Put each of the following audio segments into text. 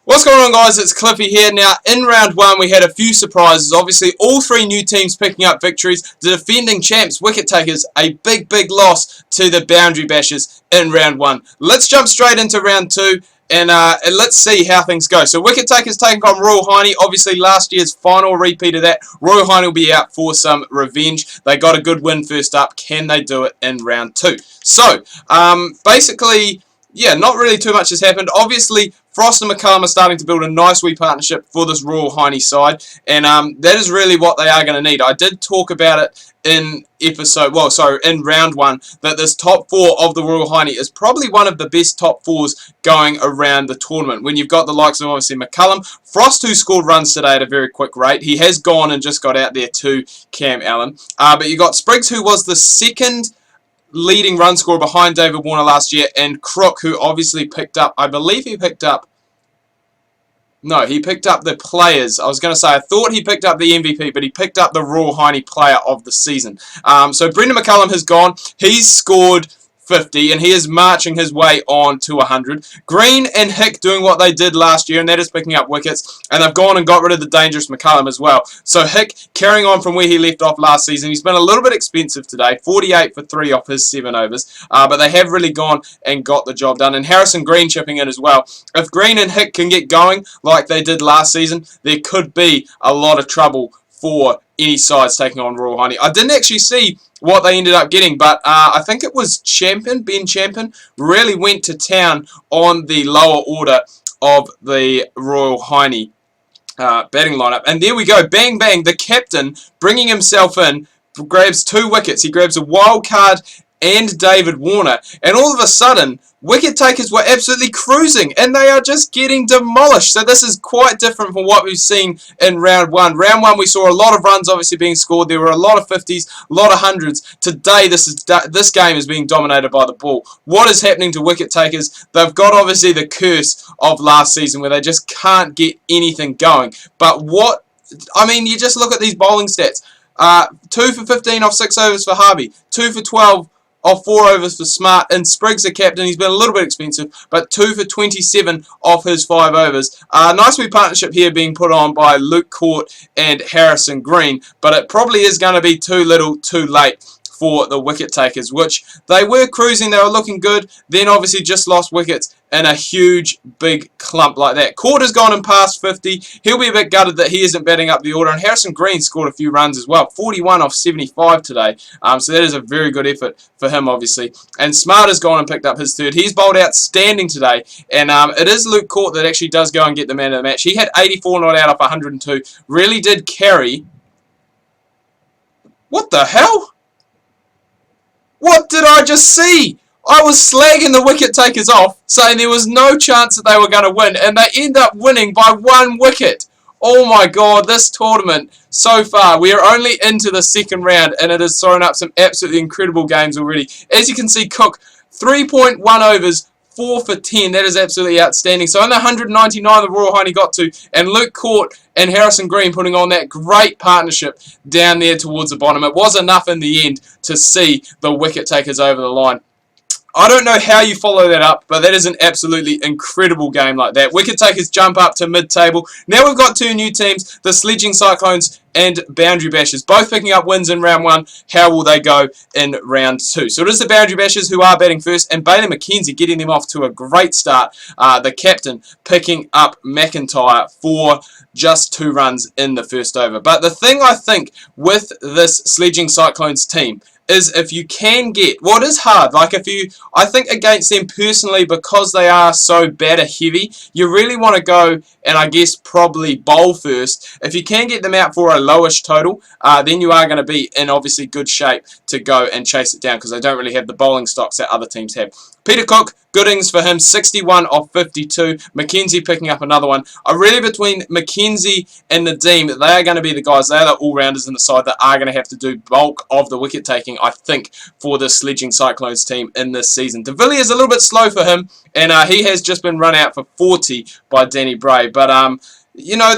What's going on, guys? It's Cliffy here. Now, in round one, we had a few surprises. Obviously, all three new teams picking up victories. The defending champs, Wicket takers, a big loss to the Boundary Bashers in round one. Let's jump straight into round two and let's see how things go. So, Wicket takers taking on Royal Heiney. Obviously, last year's final repeat of that. Royal Heiney will be out for some revenge. They got a good win first up. Can they do it in round two? So, basically, yeah, not really too much has happened. Obviously, Frost and McCallum are starting to build a nice wee partnership for this Royal Heiney side, and that is really what they are going to need. I did talk about it in in round one, that this top four of the Royal Heiney is probably one of the best top fours going around the tournament. When you've got the likes of obviously McCallum, Frost, who scored runs today at a very quick rate. He has gone and just got out there to Cam Allen. But you've got Spriggs, who was the second leading run scorer behind David Warner last year, and Crook, who obviously picked up, I believe he picked up, no, he picked up the players. I was going to say, I thought he picked up the MVP, but he picked up the Royal Heiney player of the season. So Brendan McCallum has gone. He's scored 50, and he is marching his way on to 100. Green and Hick doing what they did last year, and that is picking up wickets, and they've gone and got rid of the dangerous McCallum as well. So Hick carrying on from where he left off last season. He's been a little bit expensive today, 48 for 3 off his 7 overs, but they have really gone and got the job done. And Harrison Green chipping in as well. If Green and Hick can get going like they did last season, there could be a lot of trouble for any sides taking on Royal Heiney. I didn't actually see what they ended up getting, but I think it was Ben Champion, really went to town on the lower order of the Royal Heiney batting lineup. And there we go, bang bang, the captain bringing himself in, grabs 2 wickets. He grabs a wild card and David Warner, and all of a sudden wicket takers were absolutely cruising, and they are just getting demolished. So this is quite different from what we've seen in round one. Round one, we saw a lot of runs obviously being scored. There were a lot of 50s, a lot of 100s. Today, this game is being dominated by the ball. What is happening to wicket takers? They've got obviously the curse of last season where they just can't get anything going. But you just look at these bowling stats. 2 for 15 off 6 overs for Harvey, 2 for 12 off 4 overs for Smart, and Spriggs, the captain, he's been a little bit expensive, but 2 for 27 off his 5 overs. Nice wee partnership here being put on by Luke Court and Harrison Green, but it probably is going to be too little, too late for the wicket takers, which they were cruising, they were looking good, then obviously just lost wickets in a huge big clump like that. Court has gone and past 50. He'll be a bit gutted that he isn't batting up the order, and Harrison Green scored a few runs as well, 41 off 75 today, so that is a very good effort for him obviously. And Smart has gone and picked up his 3rd. He's bowled outstanding today, and it is Luke Court that actually does go and get the man of the match. He had 84 not out off 102, really did carry. What the hell? What did I just see? I was slagging the wicket takers off, saying there was no chance that they were going to win, and they end up winning by 1 wicket. Oh my god, this tournament so far, we are only into the 2nd round, and it has thrown up some absolutely incredible games already. As you can see, Cook, 3.1 overs, 4 for 10. That is absolutely outstanding. So in the 199 the Royal Heiney got to, and Luke Court and Harrison Green putting on that great partnership down there towards the bottom. It was enough in the end to see the wicket takers over the line. I don't know how you follow that up, but that is an absolutely incredible game like that. Wicket takers jump up to mid-table. Now we've got 2 new teams, the Sledging Cyclones and Boundary Bashers, both picking up wins in round 1. How will they go in round 2? So it is the Boundary Bashers who are batting first, and Bailey McKenzie getting them off to a great start. The captain picking up McIntyre for just 2 runs in the first over. But the thing I think with this Sledging Cyclones team is if you can get, well, it is hard, I think against them personally, because they are so batter heavy, you really want to go and I guess probably bowl first. If you can get them out for a lowish total, then you are going to be in obviously good shape to go and chase it down, because they don't really have the bowling stocks that other teams have. Peter Cook, good innings for him, 61 off 52. McKenzie picking up another one. Really between McKenzie and Nadeem, they are going to be the guys, they are the all-rounders in the side that are going to have to do bulk of the wicket taking, I think, for the Sledging Cyclones team in this season. De Villiers is a little bit slow for him, and he has just been run out for 40 by Danny Bray. But you know,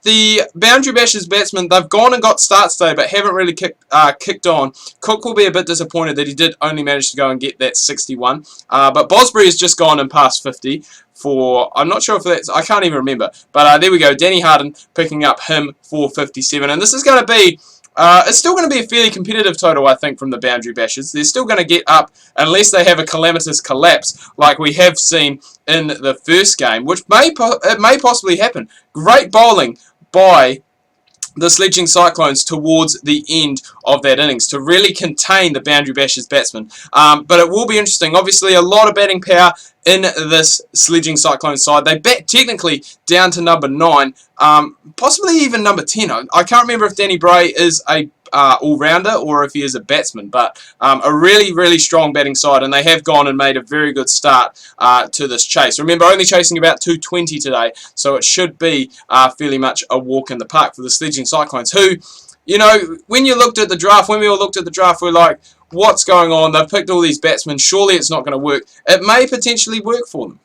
the Boundary Bashers batsmen, they've gone and got starts today, but haven't really kicked on. Cook will be a bit disappointed that he did only manage to go and get that 61. But Bosbury has just gone and passed 50 for, I'm not sure if that's, I can't even remember. But there we go, Danny Harden picking up him for 57. And this is going to be, it's still going to be a fairly competitive total, I think, from the Boundary Bashers. They're still going to get up unless they have a calamitous collapse like we have seen in the first game, which it may possibly happen. Great bowling by the Sledging Cyclones towards the end of that innings to really contain the Boundary Bashers batsmen. But it will be interesting. Obviously, a lot of batting power in this Sledging Cyclones side. They bat technically down to number 9, possibly even number 10. I can't remember if Danny Bray is a all-rounder or if he is a batsman, but a really, really strong batting side, and they have gone and made a very good start to this chase. Remember, only chasing about 220 today, so it should be fairly much a walk in the park for the Sledging Cyclones, who, you know, when you looked at the draft, when we all looked at the draft, we're like, what's going on? They've picked all these batsmen, surely it's not going to work. It may potentially work for them.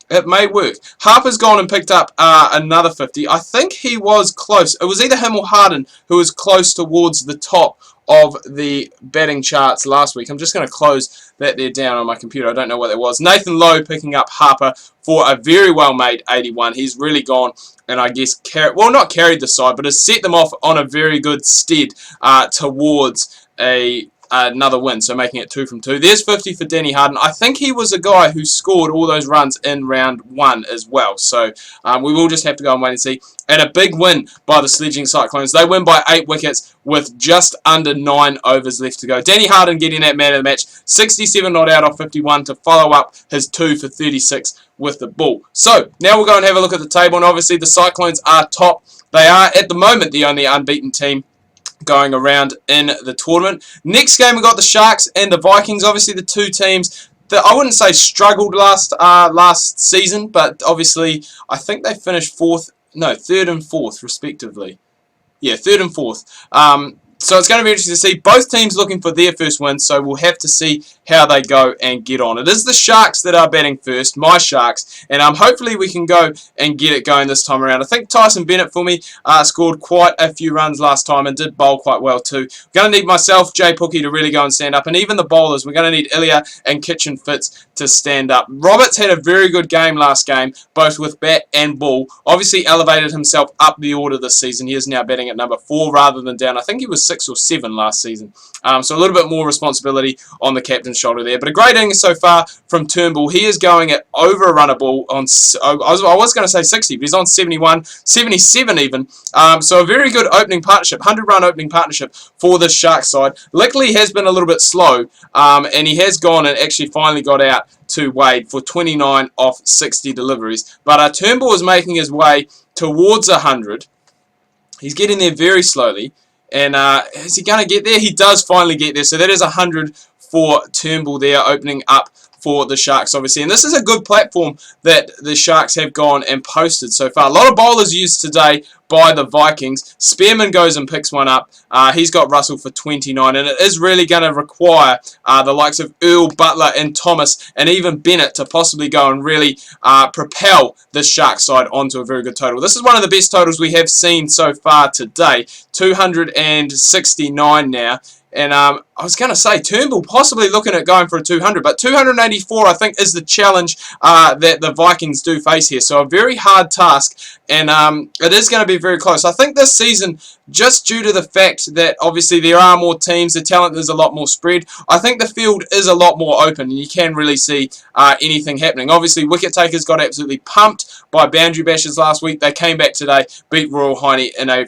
It may work. Harper's gone and picked up another 50. I think he was close. It was either him or Harden who was close towards the top of the batting charts last week. I'm just going to close that there down on my computer. I don't know what that was. Nathan Lowe picking up Harper for a very well-made 81. He's really gone and I guess not carried the side, but has set them off on a very good stead towards another win, so making it 2 from 2. There's 50 for Danny Harden. I think he was a guy who scored all those runs in round 1 as well, so we will just have to go and wait and see. And a big win by the Sledging Cyclones. They win by 8 wickets with just under 9 overs left to go. Danny Harden getting that man of the match, 67 not out off 51 to follow up his 2 for 36 with the ball. So now we'll go and have a look at the table, and obviously the Cyclones are top. They are at the moment the only unbeaten team going around in the tournament. Next game we got the Sharks and the Vikings. Obviously the two teams that I wouldn't say struggled last season, but obviously I think they finished third and fourth respectively. Yeah, third and fourth. So it's going to be interesting to see both teams looking for their first win, so we'll have to see how they go and get on. It is the Sharks that are batting first, my Sharks, and hopefully we can go and get it going this time around. I think Tyson Bennett for me scored quite a few runs last time and did bowl quite well too. We're going to need myself, Jay Pookie, to really go and stand up, and even the bowlers. We're going to need Ilya and Kitchen Fitz to stand up. Roberts had a very good game last game, both with bat and ball. Obviously elevated himself up the order this season. He is now batting at number 4 rather than down. I think he was 6 or 7 last season. So a little bit more responsibility on the captain's shoulder there. But a great innings so far from Turnbull. He is going at over a runner ball on, I was going to say 60, but he's on 71, 77 even. So a very good opening partnership, 100-run opening partnership for the Sharks side. Lickley has been a little bit slow, and he has gone and actually finally got out to Wade for 29 off 60 deliveries. But Turnbull is making his way towards 100. He's getting there very slowly. And is he going to get there? He does finally get there. So that is 100 for Turnbull there, opening up for the Sharks, obviously. And this is a good platform that the Sharks have gone and posted so far. A lot of bowlers used today by the Vikings. Spearman goes and picks one up. He's got Russell for 29, and it is really going to require the likes of Earl, Butler, and Thomas, and even Bennett to possibly go and really propel the Sharks side onto a very good total. This is one of the best totals we have seen so far today, 269 now. And I was going to say, Turnbull possibly looking at going for a 200, but 284 I think is the challenge that the Vikings do face here. So a very hard task, and it is going to be very close. I think this season, just due to the fact that obviously there are more teams, the talent is a lot more spread, I think the field is a lot more open, and you can really see anything happening. Obviously, Wicket takers got absolutely pumped by Boundary Bashers last week. They came back today, beat Royal Heiney in a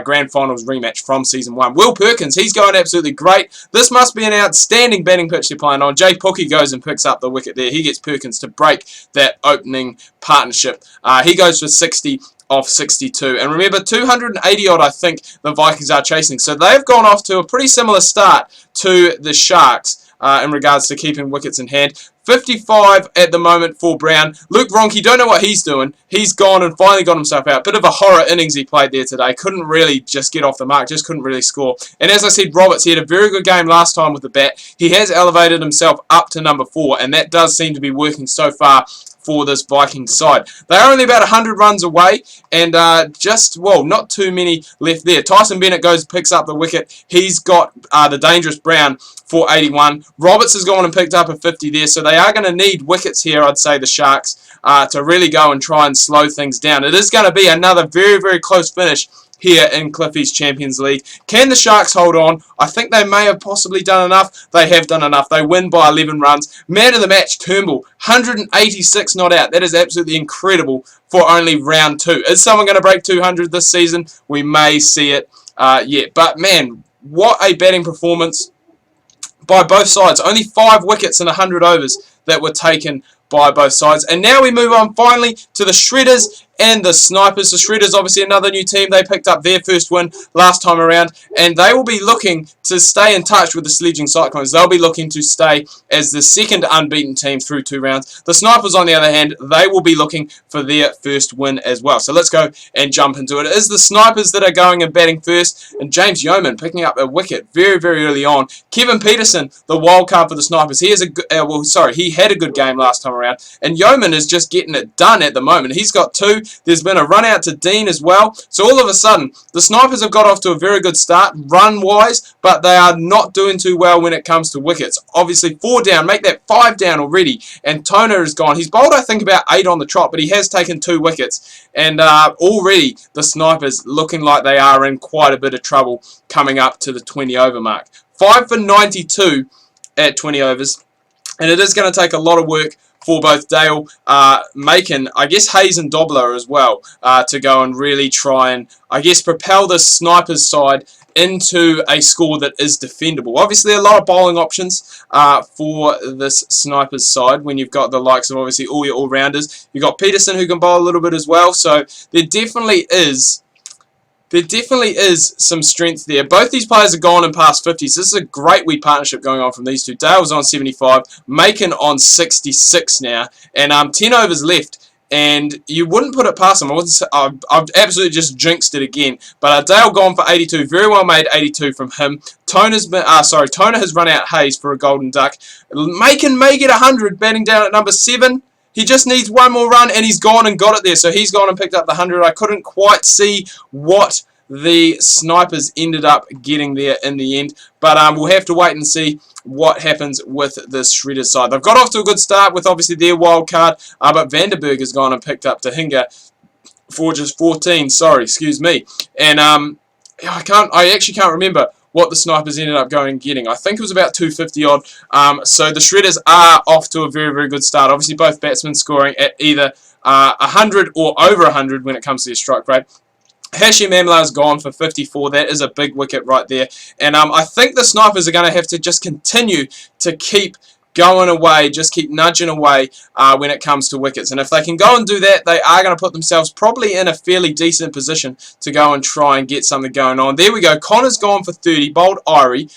Grand Finals rematch from Season 1. Will Perkins, he's going absolutely great. This must be an outstanding batting pitch they're playing on. Jay Pookie goes and picks up the wicket there. He gets Perkins to break that opening partnership. He goes for 60 off 62. And remember, 280 odd I think the Vikings are chasing. So they've gone off to a pretty similar start to the Sharks in regards to keeping wickets in hand. 55 at the moment for Brown. Luke Ronke, don't know what he's doing. He's gone and finally got himself out. Bit of a horror innings he played there today. Couldn't really just get off the mark. Just couldn't really score. And as I said, Roberts, he had a very good game last time with the bat. He has elevated himself up to number 4, and that does seem to be working so far for this Vikings side. They're only about 100 runs away, and not too many left there. Tyson Bennett picks up the wicket. He's got the dangerous Brown for 81. Roberts has gone and picked up a 50 there, so they are going to need wickets here, I'd say, the Sharks, to really go and try and slow things down. It is going to be another very, very close finish here in Cliffy's Champions League. Can the Sharks hold on? I think they may have possibly done enough. They have done enough. They win by 11 runs. Man of the match, Turnbull, 186 not out. That is absolutely incredible for only round 2. Is someone going to break 200 this season? We may see it yet. But man, what a batting performance by both sides. Only 5 wickets in 100 overs that were taken by both sides. And now we move on finally to the Shredders and the Snipers. The Shredders, obviously another new team. They picked up their first win last time around, and they will be looking to stay in touch with the sledging Cyclones. They'll be looking to stay as the second unbeaten team through 2 rounds. The Snipers, on the other hand, they will be looking for their first win as well. So let's go and jump into it. It is the Snipers that are going and batting first, and James Yeoman picking up a wicket very, very early on. Kevin Peterson, the wild card for the Snipers. He had a good game last time around, and Yeoman is just getting it done at the moment. He's got 2. There's been a run out to Dean as well. So all of a sudden, the Snipers have got off to a very good start run-wise, but they are not doing too well when it comes to wickets. Obviously, 4 down. Make that 5 down already. And Toner is gone. He's bowled, I think, about 8 on the trot, but he has taken 2 wickets. And already, the Snipers looking like they are in quite a bit of trouble coming up to the 20-over mark. 5 for 92 at 20 overs. And it is going to take a lot of work for both Dale, Macon, I guess Hayes and Dobler as well, to go and really try and, I guess, propel the Snipers side into a score that is defendable. Obviously, a lot of bowling options for this Snipers side when you've got the likes of, obviously, all your all-rounders. You've got Peterson who can bowl a little bit as well, so there definitely is some strength there. Both these players are gone and past 50, so this is a great wee partnership going on from these two. Dale's on 75, Macon on 66 now, and 10 overs left. And you wouldn't put it past him. I've absolutely just jinxed it again. But Dale gone for 82. Very well made 82 from him. Toner has run out Hayes for a golden duck. Macon may get 100, batting down at number 7. He just needs one more run, and he's gone and got it there. So he's gone and picked up the 100. I couldn't quite see what the Snipers ended up getting there in the end. But we'll have to wait and see what happens with this Shredders side. They've got off to a good start with, obviously, their wild card. But Vanderberg has gone and picked up Tahinga for just 14. Sorry, excuse me. And I actually can't remember what the Snipers ended up going and getting. I think it was about 250 odd. So the Shredders are off to a very, very good start. Obviously, both batsmen scoring at either 100 or over 100 when it comes to their strike rate. Hashim Amla's gone for 54. That is a big wicket right there. And I think the Snipers are going to have to just continue to keep going away, just keep nudging away when it comes to wickets. And if they can go and do that, they are going to put themselves probably in a fairly decent position to go and try and get something going on. There we go. Connor's gone for 30, bowled Irie.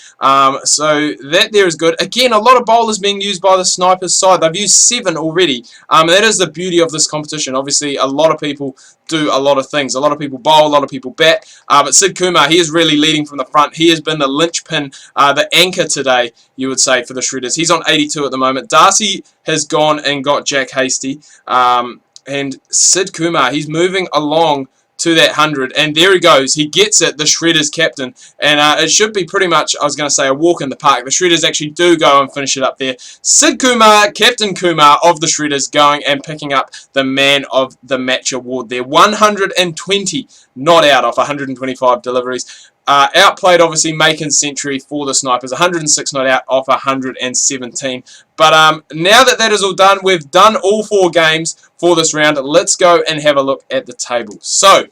So that there is good. Again, a lot of bowlers being used by the Snipers side. They've used 7 already. That is the beauty of this competition. Obviously, a lot of people do a lot of things. A lot of people bowl, a lot of people bat. But Sid Kumar, he is really leading from the front. He has been the linchpin, the anchor today, you would say, for the Shredders. He's on 82 at the moment. Darcy has gone and got Jack Hasty. And Sid Kumar, he's moving along to that 100, and there he goes. He gets it, the Shredders captain, and it should be pretty much, I was going to say, a walk in the park. The Shredders actually do go and finish it up there. Sid Kumar, Captain Kumar of the Shredders, going and picking up the Man of the Match award there. 120 not out off 125 deliveries. Outplayed, obviously, Macon's century for the Snipers. 106 not out off 117. But now that that is all done, we've done all 4 games for this round. Let's go and have a look at the table. So,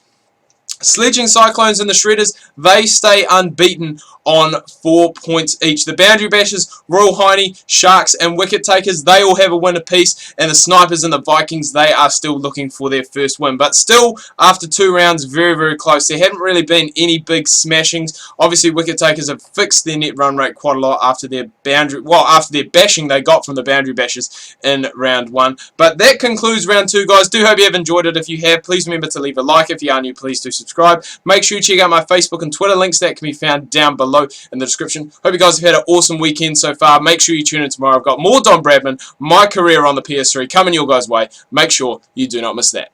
sledging Cyclones and the Shredders, they stay unbeaten on 4 points each. The Boundary Bashers, Royal Heiney, Sharks and Wicket Takers, they all have a win apiece, and the Snipers and the Vikings, they are still looking for their first win. But still, after 2 rounds, very, very close. There haven't really been any big smashings. Obviously, Wicket Takers have fixed their net run rate quite a lot after their bashing they got from the Boundary Bashers in round 1. But that concludes round 2, guys. Do hope you have enjoyed it. If you have, please remember to leave a like. If you are new, please do subscribe. subscribe. Make sure you check out my Facebook and Twitter links that can be found down below in the description. Hope you guys have had an awesome weekend so far. Make sure you tune in tomorrow. I've got more Don Bradman, my career on the PS3 coming your guys' way. Make sure you do not miss that.